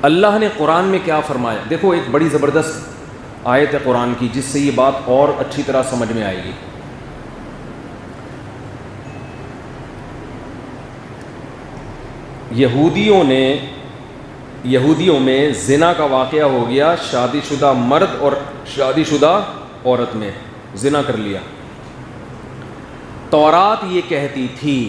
اللہ نے قرآن میں کیا فرمایا؟ دیکھو ایک بڑی زبردست آیت ہے قرآن کی جس سے یہ بات اور اچھی طرح سمجھ میں آئے گی. یہودیوں میں زنا کا واقعہ ہو گیا. شادی شدہ مرد اور شادی شدہ عورت میں زنا کر لیا. تورات یہ کہتی تھی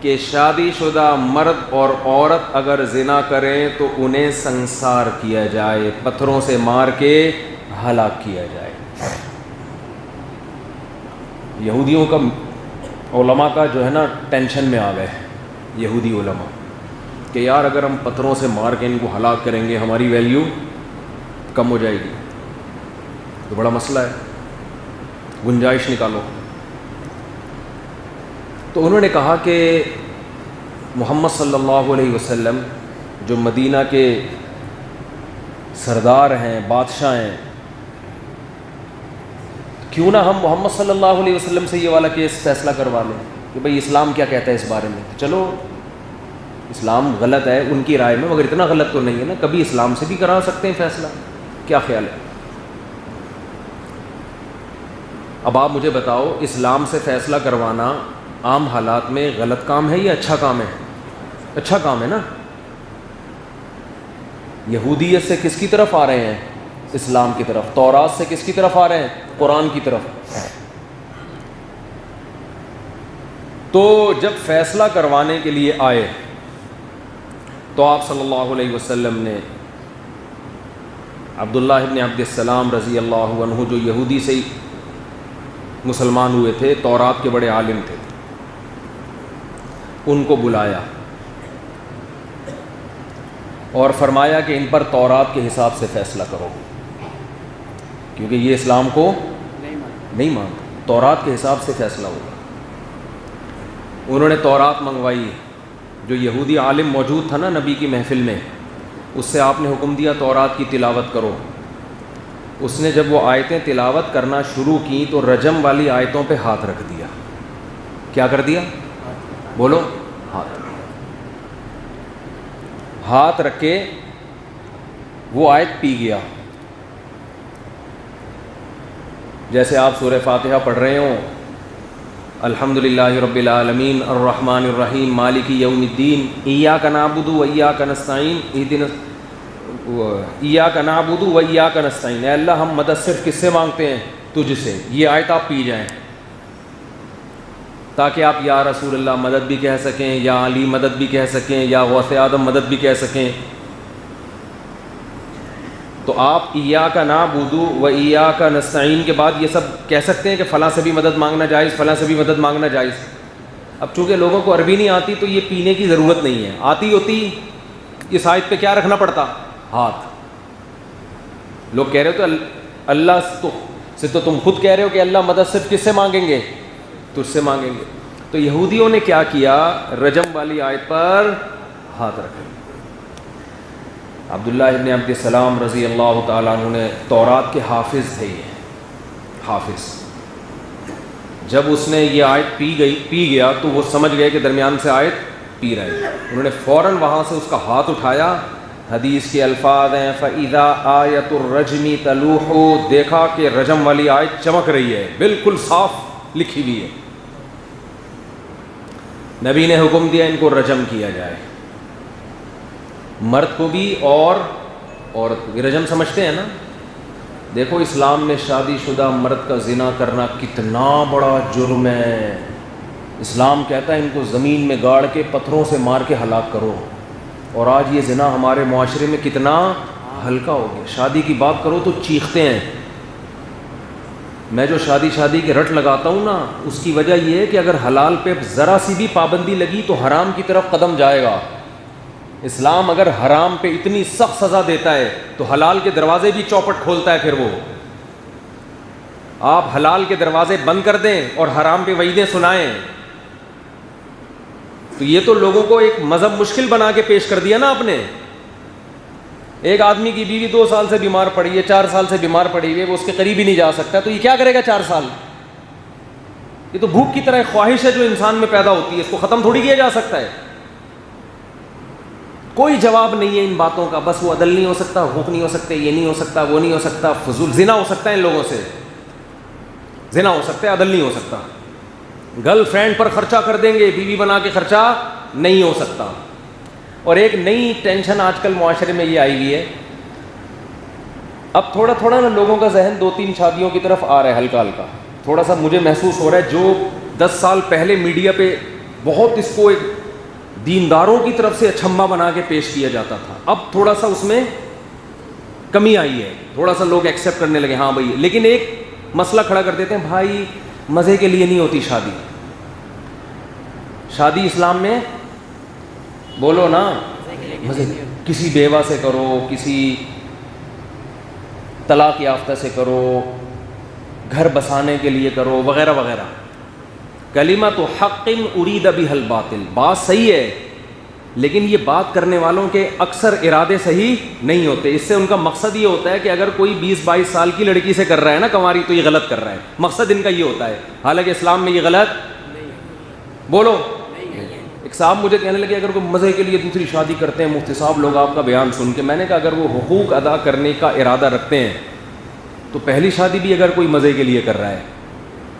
کہ شادی شدہ مرد اور عورت اگر زنا کریں تو انہیں سنسار کیا جائے, پتھروں سے مار کے ہلاک کیا جائے. یہودیوں کا علماء کا جو ہے نا ٹینشن میں آ گئے یہودی علماء کہ یار اگر ہم پتھروں سے مار کے ان کو ہلاک کریں گے ہماری ویلیو کم ہو جائے گی. تو بڑا مسئلہ ہے, گنجائش نکالو. تو انہوں نے کہا کہ محمد صلی اللہ علیہ وسلم جو مدینہ کے سردار ہیں, بادشاہ ہیں, کیوں نہ ہم محمد صلی اللہ علیہ وسلم سے یہ والا کیس فیصلہ کروا لیں کہ بھئی اسلام کیا کہتا ہے اس بارے میں. چلو اسلام غلط ہے ان کی رائے میں, مگر اتنا غلط تو نہیں ہے نا, کبھی اسلام سے بھی کرا سکتے ہیں فیصلہ. کیا خیال ہے؟ اب آپ مجھے بتاؤ, اسلام سے فیصلہ کروانا عام حالات میں غلط کام ہے یا اچھا کام ہے؟ اچھا کام ہے نا. یہودیت سے کس کی طرف آ رہے ہیں؟ اسلام کی طرف. تورات سے کس کی طرف آ رہے ہیں؟ قرآن کی طرف. تو جب فیصلہ کروانے کے لیے آئے تو آپ صلی اللہ علیہ وسلم نے عبداللہ ابن عبد السلام رضی اللہ عنہ جو یہودی سے مسلمان ہوئے تھے, تورات کے بڑے عالم تھے, ان کو بلایا اور فرمایا کہ ان پر تورات کے حساب سے فیصلہ کرو, کیونکہ یہ اسلام کو نہیں مانتا, تورات کے حساب سے فیصلہ ہوگا. انہوں نے تورات منگوائی. جو یہودی عالم موجود تھا نا نبی کی محفل میں, اس سے آپ نے حکم دیا تورات کی تلاوت کرو. اس نے جب وہ آیتیں تلاوت کرنا شروع کی تو رجم والی آیتوں پہ ہاتھ رکھ دیا. کیا کر دیا؟ بولو. ہاتھ رکھ کے وہ آیت پی گیا. جیسے آپ سورہ فاتحہ پڑھ رہے ہوں, الحمدللہ رب العالمین الرحمن الرحیم مالک یوم الدین ایاک نعبد و ایاک نستعین ایاک نعبد و ایاک نستعین. اے اللہ ہم مدد صرف کس سے مانگتے ہیں؟ تجھ سے. یہ آیت آپ پی جائیں تاکہ آپ یا رسول اللہ مدد بھی کہہ سکیں, یا علی مدد بھی کہہ سکیں, یا غوث اعظم مدد بھی کہہ سکیں. تو آپ ایاک نعبد و ایاک نستعین کے بعد یہ سب کہہ سکتے ہیں کہ فلاں سے بھی مدد مانگنا جائز, فلاں سے بھی مدد مانگنا جائز. اب چونکہ لوگوں کو عربی نہیں آتی تو یہ پینے کی ضرورت نہیں ہے. آتی ہوتی اس آیت پہ کیا رکھنا پڑتا؟ ہاتھ. لوگ کہہ رہے ہو تو اللہ سے تو تم خود کہہ رہے ہو کہ اللہ مدد صرف کس سے مانگیں گے؟ تجھ سے مانگیں گے. تو یہودیوں نے کیا کیا؟ رجم والی آیت پر ہاتھ رکھے. عبداللہ ابن عبد السلام رضی اللہ تعالیٰ عنہ نے تورات کے حافظ تھے, یہ حافظ. جب اس نے یہ آیت پی گیا تو وہ سمجھ گئے کہ درمیان سے آیت پی رہے ہیں. انہوں نے فوراً وہاں سے اس کا ہاتھ اٹھایا. حدیث کے الفاظ ہیں فَإِذَا آیَةُ الرَّجْمِ تَلُوحُ, دیکھا کہ رجم والی آیت چمک رہی ہے, بالکل صاف لکھی ہوئی ہے. نبی نے حکم دیا ان کو رجم کیا جائے, مرد کو بھی اور عورت کو بھی. رجم سمجھتے ہیں نا؟ دیکھو اسلام میں شادی شدہ مرد کا زنا کرنا کتنا بڑا جرم ہے. اسلام کہتا ہے ان کو زمین میں گاڑ کے پتھروں سے مار کے ہلاک کرو, اور آج یہ زنا ہمارے معاشرے میں کتنا ہلکا ہو گیا. شادی کی بات کرو تو چیختے ہیں. میں جو شادی کے رٹ لگاتا ہوں نا, اس کی وجہ یہ ہے کہ اگر حلال پہ ذرا سی بھی پابندی لگی تو حرام کی طرف قدم جائے گا. اسلام اگر حرام پہ اتنی سخت سزا دیتا ہے تو حلال کے دروازے بھی چوپٹ کھولتا ہے. پھر وہ آپ حلال کے دروازے بند کر دیں اور حرام پہ وعیدیں سنائیں تو یہ تو لوگوں کو ایک مذہب مشکل بنا کے پیش کر دیا نا آپ نے. ایک آدمی کی بیوی 2 سال سے بیمار پڑی ہے, 4 سال سے بیمار پڑی ہوئی ہے, وہ اس کے قریب ہی نہیں جا سکتا, تو یہ کیا کرے گا 4 سال؟ یہ تو بھوک کی طرح ایک خواہش ہے جو انسان میں پیدا ہوتی ہے, اس کو ختم تھوڑی کیا جا سکتا ہے. کوئی جواب نہیں ہے ان باتوں کا. بس وہ عدل نہیں ہو سکتا, حقوق نہیں ہو سکتے, یہ نہیں ہو سکتا, وہ نہیں ہو سکتا, فضول زنا ہو سکتا ہے ان لوگوں سے, زنا ہو سکتا ہے, عدل نہیں ہو سکتا. گرل فرینڈ پر خرچہ کر دیں گے, بیوی بنا کے خرچہ نہیں ہو سکتا. اور ایک نئی ٹینشن آج کل معاشرے میں یہ آئی ہوئی ہے, اب تھوڑا تھوڑا نا لوگوں کا ذہن 2-3 شادیوں کی طرف آ رہا ہے, ہلکا ہلکا. تھوڑا سا مجھے محسوس ہو رہا ہے جو 10 سال پہلے میڈیا پہ بہت اس کو ایک دینداروں کی طرف سے اچھمبا بنا کے پیش کیا جاتا تھا, اب تھوڑا سا اس میں کمی آئی ہے, تھوڑا سا لوگ ایکسیپٹ کرنے لگے ہاں بھائی. لیکن ایک مسئلہ کھڑا کر دیتے ہیں, بھائی مزے کے لیے نہیں ہوتی شادی. شادی اسلام میں بولو نا مزے, کسی بیوہ سے کرو, کسی طلاق یافتہ سے کرو, گھر بسانے کے لیے کرو, وغیرہ وغیرہ. کلمۃ حق ارید بہ الباطل, بات صحیح ہے لیکن یہ بات کرنے والوں کے اکثر ارادے صحیح نہیں ہوتے. اس سے ان کا مقصد یہ ہوتا ہے کہ اگر کوئی 20-22 سال کی لڑکی سے کر رہا ہے نا کنواری, تو یہ غلط کر رہا ہے. مقصد ان کا یہ ہوتا ہے, حالانکہ اسلام میں یہ غلط بولو. ایک صاحب مجھے کہنے لگے اگر کوئی مزے کے لیے دوسری شادی کرتے ہیں مفتی صاحب لوگ آپ کا بیان سن کے, میں نے کہا اگر وہ حقوق ادا کرنے کا ارادہ رکھتے ہیں تو پہلی شادی بھی اگر کوئی مزے کے لیے کر رہا ہے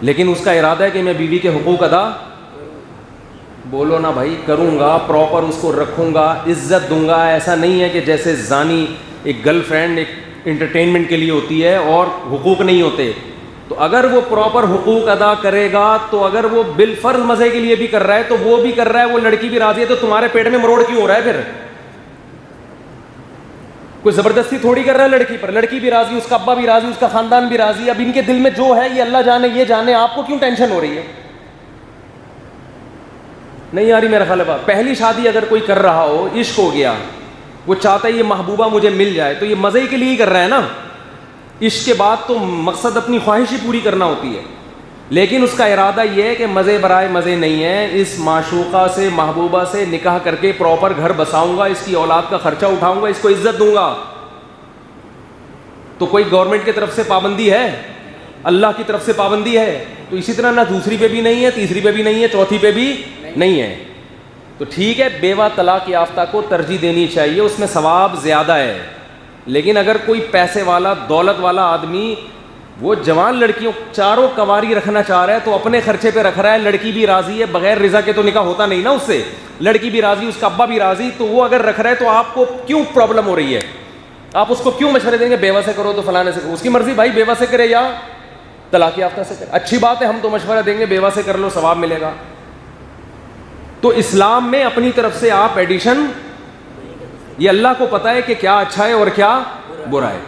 لیکن اس کا ارادہ ہے کہ میں بیوی کے حقوق ادا بولو نا بھائی کروں گا, پراپر اس کو رکھوں گا, عزت دوں گا. ایسا نہیں ہے کہ جیسے زانی ایک گرل فرینڈ ایک انٹرٹینمنٹ کے لیے ہوتی ہے اور حقوق نہیں ہوتے. تو اگر وہ پراپر حقوق ادا کرے گا تو اگر وہ بالفرض مزے کے لیے بھی کر رہا ہے تو وہ بھی کر رہا ہے, وہ لڑکی بھی راضی ہے, تو تمہارے پیٹ میں مروڑ کیوں ہو رہا ہے پھر؟ کوئی زبردستی تھوڑی کر رہا ہے لڑکی پر, لڑکی بھی راضی, اس کا ابا بھی راضی, اس کا خاندان بھی راضی. اب ان کے دل میں جو ہے یہ اللہ جانے, یہ جانے, آپ کو کیوں ٹینشن ہو رہی ہے؟ نہیں آ رہی میرا خیال ہے بات. پہلی شادی اگر کوئی کر رہا ہو, عشق ہو گیا, وہ چاہتا ہے یہ محبوبہ مجھے مل جائے, تو یہ مزے کے لیے ہی کر رہا ہے نا. عشق کے بعد تو مقصد اپنی خواہش ہی پوری کرنا ہوتی ہے, لیکن اس کا ارادہ یہ ہے کہ مزے برائے مزے نہیں ہے, اس معشوقہ سے محبوبہ سے نکاح کر کے پراپر گھر بساؤں گا, اس کی اولاد کا خرچہ اٹھاؤں گا, اس کو عزت دوں گا. تو کوئی گورنمنٹ کی طرف سے پابندی ہے, اللہ کی طرف سے پابندی ہے. تو اسی طرح نہ دوسری پہ بھی نہیں ہے, تیسری پہ بھی نہیں ہے, چوتھی پہ بھی نہیں ہے. تو ٹھیک ہے بیوہ طلاق یافتہ کو ترجیح دینی چاہیے, اس میں ثواب زیادہ ہے. لیکن اگر کوئی پیسے والا دولت والا آدمی وہ جوان لڑکیوں چاروں کنواری رکھنا چاہ رہا ہے تو اپنے خرچے پہ رکھ رہا ہے, لڑکی بھی راضی ہے, بغیر رضا کے تو نکاح ہوتا نہیں نا اس سے, لڑکی بھی راضی, اس کا ابا بھی راضی, تو وہ اگر رکھ رہا ہے تو آپ کو کیوں پرابلم ہو رہی ہے؟ آپ اس کو کیوں مشورے دیں گے بیوہ سے کرو تو فلانے سے کرو؟ اس کی مرضی بھائی, بیوہ سے کرے یا طلاق یافتہ سے کرے. اچھی بات ہے, ہم تو مشورہ دیں گے بیوہ سے کر لو, ثواب ملے گا. تو اسلام میں اپنی طرف سے آپ ایڈیشن, یہ اللہ کو پتہ ہے کہ کیا اچھا ہے اور کیا برا ہے.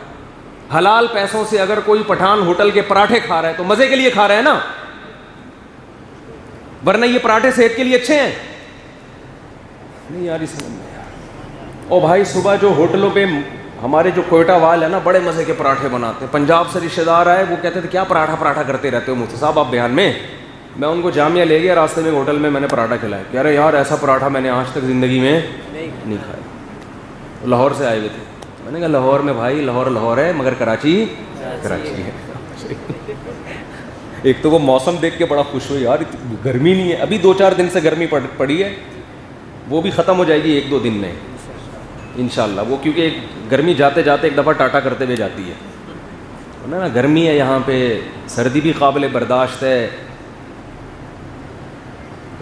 حلال پیسوں سے اگر کوئی پٹھان ہوٹل کے پراٹھے کھا رہا ہے تو مزے کے لیے کھا رہا ہے نا, ورنہ یہ پراٹھے صحت کے لیے اچھے ہیں نہیں یار. اس او بھائی صبح جو ہوٹلوں پہ ہمارے جو کوئٹہ وال ہے نا بڑے مزے کے پراٹھے بناتے ہیں, پنجاب سے رشتہ دار آئے, وہ کہتے تھے کیا پراٹھا کرتے رہتے ہو مفتی صاحب آپ بیان میں. میں ان کو جامعہ لے گیا, راستے میں ہوٹل میں نے پراٹھا کھلایا, کہہ رہے یار ایسا پراٹھا میں نے آج تک زندگی میں نہیں کھایا. لاہور سے آئے ہوئے تھے, میں نے کہا لاہور میں بھائی لاہور ہے مگر کراچی ہے. ایک تو وہ موسم دیکھ کے بڑا خوش ہوئی, یار گرمی نہیں ہے, ابھی 2-4 دن سے گرمی پڑی ہے, وہ بھی ختم ہو جائے گی 1-2 دن میں انشاءاللہ. وہ کیونکہ گرمی جاتے جاتے ایک دفعہ ٹاٹا کرتے ہوئے جاتی ہے نا, گرمی ہے یہاں پہ, سردی بھی قابل برداشت ہے.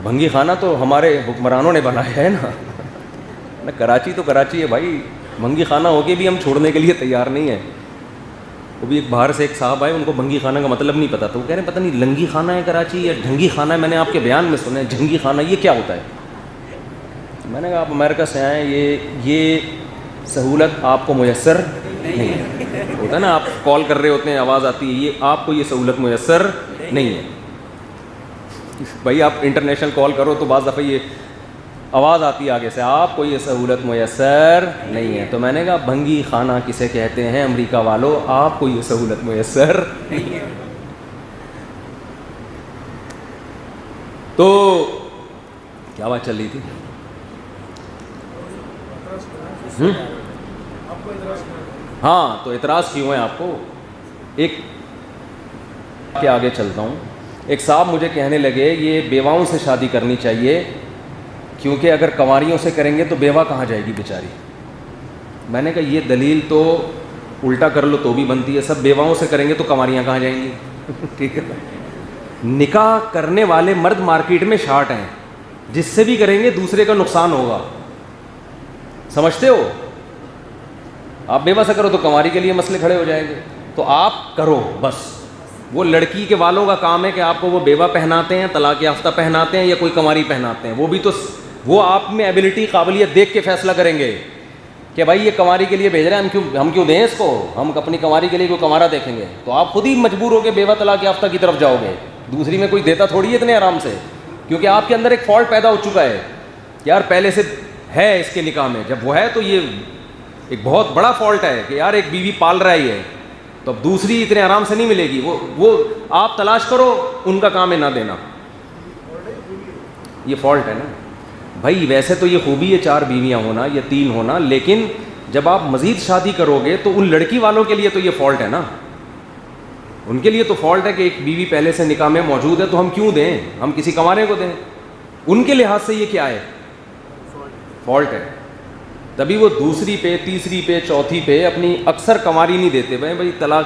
بھنگی خانہ تو ہمارے حکمرانوں نے بنایا ہے نا, کراچی تو کراچی ہے بھائی, بھنگی خانہ ہو کے بھی ہم چھوڑنے کے لیے تیار نہیں ہیں. وہ بھی ایک باہر سے ایک صاحب آئے, ان کو بھنگی خانہ کا مطلب نہیں پتا, تو وہ کہہ رہے ہیں پتہ نہیں لنگی خانہ ہے کراچی یا ڈھنگی خانہ ہے, میں نے آپ کے بیان میں سنا ہے جھنگی خانہ, یہ کیا ہوتا ہے؟ میں نے کہا آپ امریکہ سے آئے, یہ سہولت آپ کو میسر نہیں ہے. ہوتا ہے نا آپ کال کر رہے ہوتے ہیں آواز آتی ہے, یہ آپ کو یہ سہولت میسر نہیں ہے. بھائی آپ انٹرنیشنل کال کرو تو بعض دفعہ یہ آواز آتی ہے آگے سے, آپ کو یہ سہولت میسر نہیں ہے. تو میں نے کہا بھنگی خانہ کسے کہتے ہیں امریکہ والو, آپ کو یہ سہولت میسر نہیں ہے. تو کیا بات چل رہی تھی؟ ہاں, تو اعتراض کیوں ہے آپ کو؟ ایک کے آگے چلتا ہوں. ایک صاحب مجھے کہنے لگے یہ بیواؤں سے شادی کرنی چاہیے کیونکہ اگر کنواریوں سے کریں گے تو بیوہ کہاں جائے گی بیچاری. میں نے کہا یہ دلیل تو الٹا کر لو تو بھی بنتی ہے, سب بیواؤں سے کریں گے تو کنواریاں کہاں جائیں گی. ٹھیک ہے, نکاح کرنے والے مرد مارکیٹ میں شارٹ ہیں, جس سے بھی کریں گے دوسرے کا نقصان ہوگا, سمجھتے ہو. آپ بیوہ سے کرو تو کنواری کے لیے مسئلے کھڑے ہو جائیں گے, تو آپ کرو بس. وہ لڑکی کے والوں کا کام ہے کہ آپ کو وہ بیوہ پہناتے ہیں, طلاق یافتہ پہناتے ہیں یا کوئی کنواری پہناتے ہیں, وہ بھی تو وہ آپ میں ایبلٹی قابلیت دیکھ کے فیصلہ کریں گے کہ بھائی یہ کنواری کے لیے بھیج رہے ہیں, ہم کیوں دیں اس کو, ہم اپنی کنواری کے لیے کوئی کنوارا دیکھیں گے. تو آپ خود ہی مجبور ہو کے بیوہ طلاق یافتہ کی طرف جاؤ گے, دوسری میں کوئی دیتا تھوڑی ہے اتنے آرام سے, کیونکہ آپ کے اندر ایک فالٹ پیدا ہو چکا ہے یار پہلے سے ہے اس کے نکاح میں. جب وہ ہے تو یہ ایک بہت بڑا فالٹ ہے کہ یار ایک بیوی پال رہا ہی ہے, تو اب دوسری اتنے آرام سے نہیں ملے گی. وہ آپ تلاش کرو, ان کا کام ہے نہ دینا. یہ فالٹ ہے نا بھائی. ویسے تو یہ خوبی ہے 4 بیویاں ہونا یا 3 ہونا, لیکن جب آپ مزید شادی کرو گے تو ان لڑکی والوں کے لیے تو یہ فالٹ ہے نا, ان کے لیے تو فالٹ ہے کہ ایک بیوی پہلے سے نکاح میں موجود ہے تو ہم کیوں دیں, ہم کسی کنوارے کو دیں. ان کے لحاظ سے یہ کیا ہے, فالٹ ہے. تبھی وہ دوسری پہ, تیسری پہ, چوتھی پہ اپنی اکثر کنواری نہیں دیتے, بھائی طلاق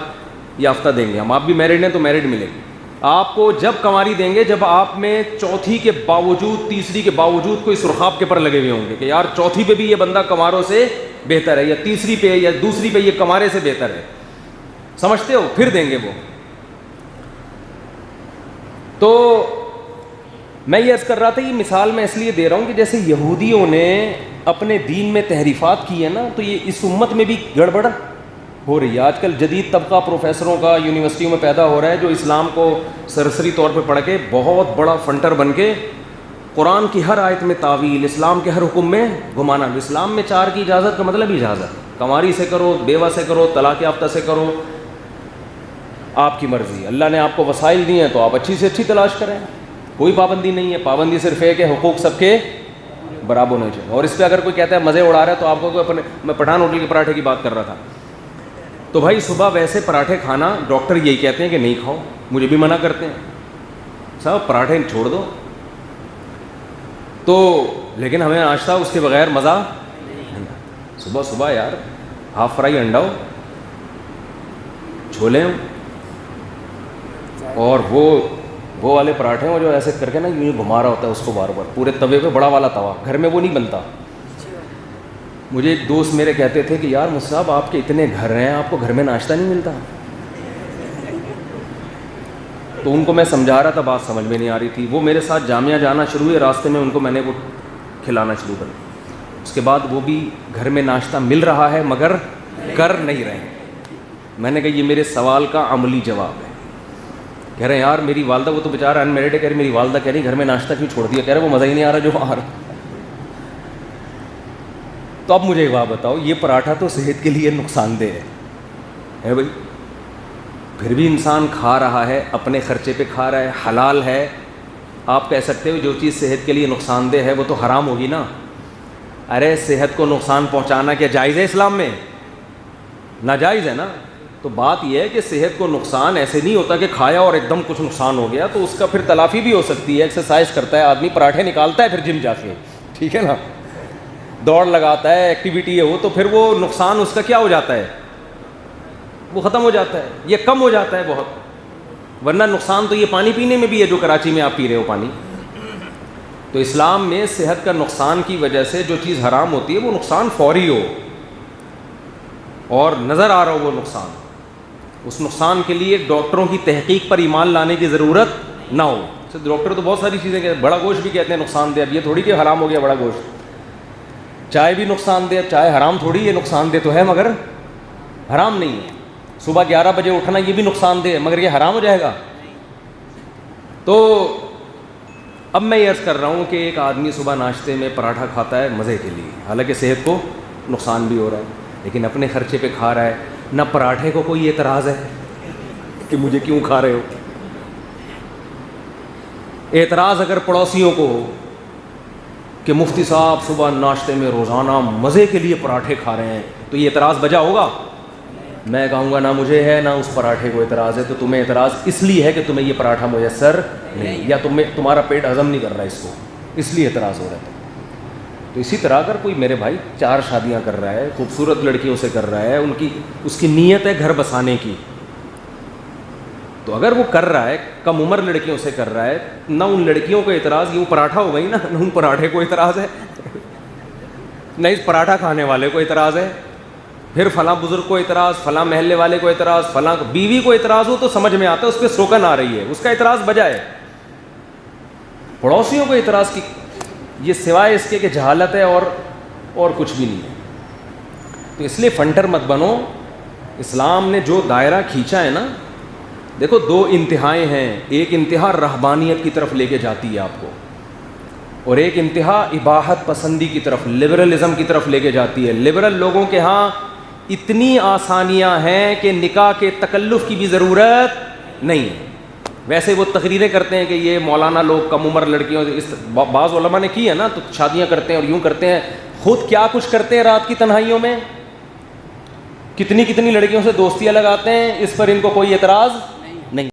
یافتہ دیں گے ہم, آپ بھی میرڈ ہیں تو میرڈ ملے گی. آپ کو جب کنواری دیں گے جب آپ میں چوتھی کے باوجود, تیسری کے باوجود کوئی سرخاب کے پر لگے ہوئے ہوں گے کہ یار چوتھی پہ بھی یہ بندہ کنواروں سے بہتر ہے, یا تیسری پہ یا دوسری پہ یہ کنوارے سے بہتر ہے, سمجھتے ہو, پھر دیں گے وہ. تو میں یہ عرض کر رہا تھا, یہ مثال میں اس لیے دے رہا ہوں کہ جیسے یہودیوں نے اپنے دین میں تحریفات کی ہے نا, تو یہ اس امت میں بھی گڑبڑ ہو رہی ہے. آج کل جدید طبقہ پروفیسروں کا یونیورسٹیوں میں پیدا ہو رہا ہے جو اسلام کو سرسری طور پہ پڑھ کے بہت بڑا فنٹر بن کے قرآن کی ہر آیت میں تعویل, اسلام کے ہر حکم میں گھمانا. اسلام میں 4 کی اجازت کا مطلب اجازت, کنواری سے کرو, بیوہ سے کرو, طلاق یافتہ سے کرو, آپ کی مرضی. اللہ نے آپ کو وسائل دیے ہیں تو آپ اچھی سے اچھی تلاش کریں, کوئی پابندی نہیں ہے. پابندی صرف ہے کہ حقوق سب کے برابر ہونے چاہیے. اور اس پہ اگر کوئی کہتا ہے مزے اڑا رہا ہے تو آپ کو اپنے, میں پٹھان ہوٹل کے پراٹھے کی بات کر رہا تھا, تو بھائی صبح ویسے پراٹھے کھانا ڈاکٹر یہی کہتے ہیں کہ نہیں کھاؤ, مجھے بھی منع کرتے ہیں صاحب پراٹھے چھوڑ دو, تو لیکن ہمیں ناشتہ اس کے بغیر مزہ صبح صبح یار ہاف فرائی انڈا ہو, چھولے ہوں, اور وہ والے پراٹھے ہوں جو ایسے کر کے نا یوں گھما رہا ہوتا ہے اس کو بار بار پورے توے پہ, بڑا والا توا, گھر میں وہ نہیں بنتا. مجھے ایک دوست میرے کہتے تھے کہ یار مصعب آپ کے اتنے گھر ہیں, آپ کو گھر میں ناشتہ نہیں ملتا. تو ان کو میں سمجھا رہا تھا, بات سمجھ میں نہیں آ رہی تھی. وہ میرے ساتھ جامعہ جانا شروع ہوئے, راستے میں ان کو میں نے وہ کھلانا شروع کر دیا. اس کے بعد وہ بھی گھر میں ناشتہ مل رہا ہے مگر کر نہیں رہے. میں نے کہا یہ میرے سوال کا عملی جواب ہے. کہہ رہے ہیں یار میری والدہ, وہ تو بیچارہ ان میرڈ ہے, کہہ رہی میری والدہ کہہ رہی گھر میں ناشتہ کیوں چھوڑ دیا, کہہ رہے وہ مزہ ہی نہیں آ رہا جو آ رہا. تو اب مجھے ایک بات بتاؤ, یہ پراٹھا تو صحت کے لیے نقصان دہ ہے بھائی, پھر بھی انسان کھا رہا ہے, اپنے خرچے پہ کھا رہا ہے, حلال ہے. آپ کہہ سکتے ہو جو چیز صحت کے لیے نقصان دہ ہے وہ تو حرام ہوگی نا. ارے صحت کو نقصان پہنچانا کیا جائز ہے اسلام میں؟ ناجائز ہے نا. تو بات یہ ہے کہ صحت کو نقصان ایسے نہیں ہوتا کہ کھایا اور ایک دم کچھ نقصان ہو گیا, تو اس کا پھر تلافی بھی ہو سکتی ہے. ایکسرسائز کرتا ہے آدمی, پراٹھے نکالتا ہے پھر جم جا کے, ٹھیک ہے نا, دوڑ لگاتا ہے, ایکٹیویٹی ہے وہ, تو پھر وہ نقصان اس کا کیا ہو جاتا ہے, وہ ختم ہو جاتا ہے, یہ کم ہو جاتا ہے بہت. ورنہ نقصان تو یہ پانی پینے میں بھی ہے جو کراچی میں آپ پی رہے ہو پانی. تو اسلام میں صحت کا نقصان کی وجہ سے جو چیز حرام ہوتی ہے وہ نقصان فوری ہو اور نظر آ رہا ہو وہ نقصان, اس نقصان کے لیے ڈاکٹروں کی تحقیق پر ایمان لانے کی ضرورت نہ ہو. ڈاکٹر تو بہت ساری چیزیں کہتے ہیں, بڑا گوشت بھی کہتے ہیں نقصان دہ. اب یہ تھوڑی کہ حرام ہو گیا بڑا گوشت. چائے بھی نقصان دہ, چائے حرام تھوڑی, یہ نقصان دہ تو ہے مگر حرام نہیں ہے. صبح 11 بجے اٹھنا یہ بھی نقصان دہ ہے مگر یہ حرام ہو جائے گا. تو اب میں یہ عرض کر رہا ہوں کہ ایک آدمی صبح ناشتے میں پراٹھا کھاتا ہے مزے کے لیے, حالانکہ صحت کو نقصان بھی ہو رہا ہے, لیکن اپنے خرچے پہ کھا رہا ہے. نہ پراٹھے کو کوئی اعتراض ہے کہ مجھے کیوں کھا رہے ہو. اعتراض اگر پڑوسیوں کو ہو کہ مفتی صاحب صبح ناشتے میں روزانہ مزے کے لیے پراٹھے کھا رہے ہیں, تو یہ اعتراض بجا ہوگا. میں کہوں گا نہ مجھے ہے نہ اس پراٹھے کو اعتراض ہے. تو تمہیں اعتراض اس لیے ہے کہ تمہیں یہ پراٹھا میسر نہیں, یا تمہارا پیٹ ہضم نہیں کر رہا ہے اس کو, اس لیے اعتراض ہو رہا ہے. تو اسی طرح اگر کوئی میرے بھائی 4 شادیاں کر رہا ہے, خوبصورت لڑکیوں سے کر رہا ہے, اس کی نیت ہے گھر بسانے کی, تو اگر وہ کر رہا ہے کم عمر لڑکیوں سے کر رہا ہے, نہ ان لڑکیوں کو اعتراض, یہ وہ پراٹھا ہو گئی نا, نہ ان پراٹھے کو اعتراض ہے, نہ اس پراٹھا کھانے والے کو اعتراض ہے, پھر فلاں بزرگ کو اعتراض, فلاں محلے والے کو اعتراض, فلاں بیوی کو اعتراض ہو تو سمجھ میں آتا ہے, اس پہ سوکن آ رہی ہے, اس کا اعتراض بجائے پڑوسیوں کو اعتراض کی, یہ سوائے اس کے کہ جہالت ہے اور کچھ بھی نہیں ہے. تو اس لیے فنٹر مت بنو. اسلام نے جو دائرہ کھینچا ہے نا, دیکھو 2 انتہائیں ہیں, ایک انتہا رہبانیت کی طرف لے کے جاتی ہے آپ کو, اور ایک انتہا اباحت پسندی کی طرف, لبرلزم کی طرف لے کے جاتی ہے. لبرل لوگوں کے ہاں اتنی آسانیاں ہیں کہ نکاح کے تکلف کی بھی ضرورت نہیں ہے. ویسے وہ تقریریں کرتے ہیں کہ یہ مولانا لوگ کم عمر لڑکیوں, بعض علماء نے کی ہے نا, تو شادیاں کرتے ہیں اور یوں کرتے ہیں, خود کیا کچھ کرتے ہیں رات کی تنہائیوں میں, کتنی لڑکیوں سے دوستیاں لگاتے ہیں, اس پر ان کو کوئی اعتراض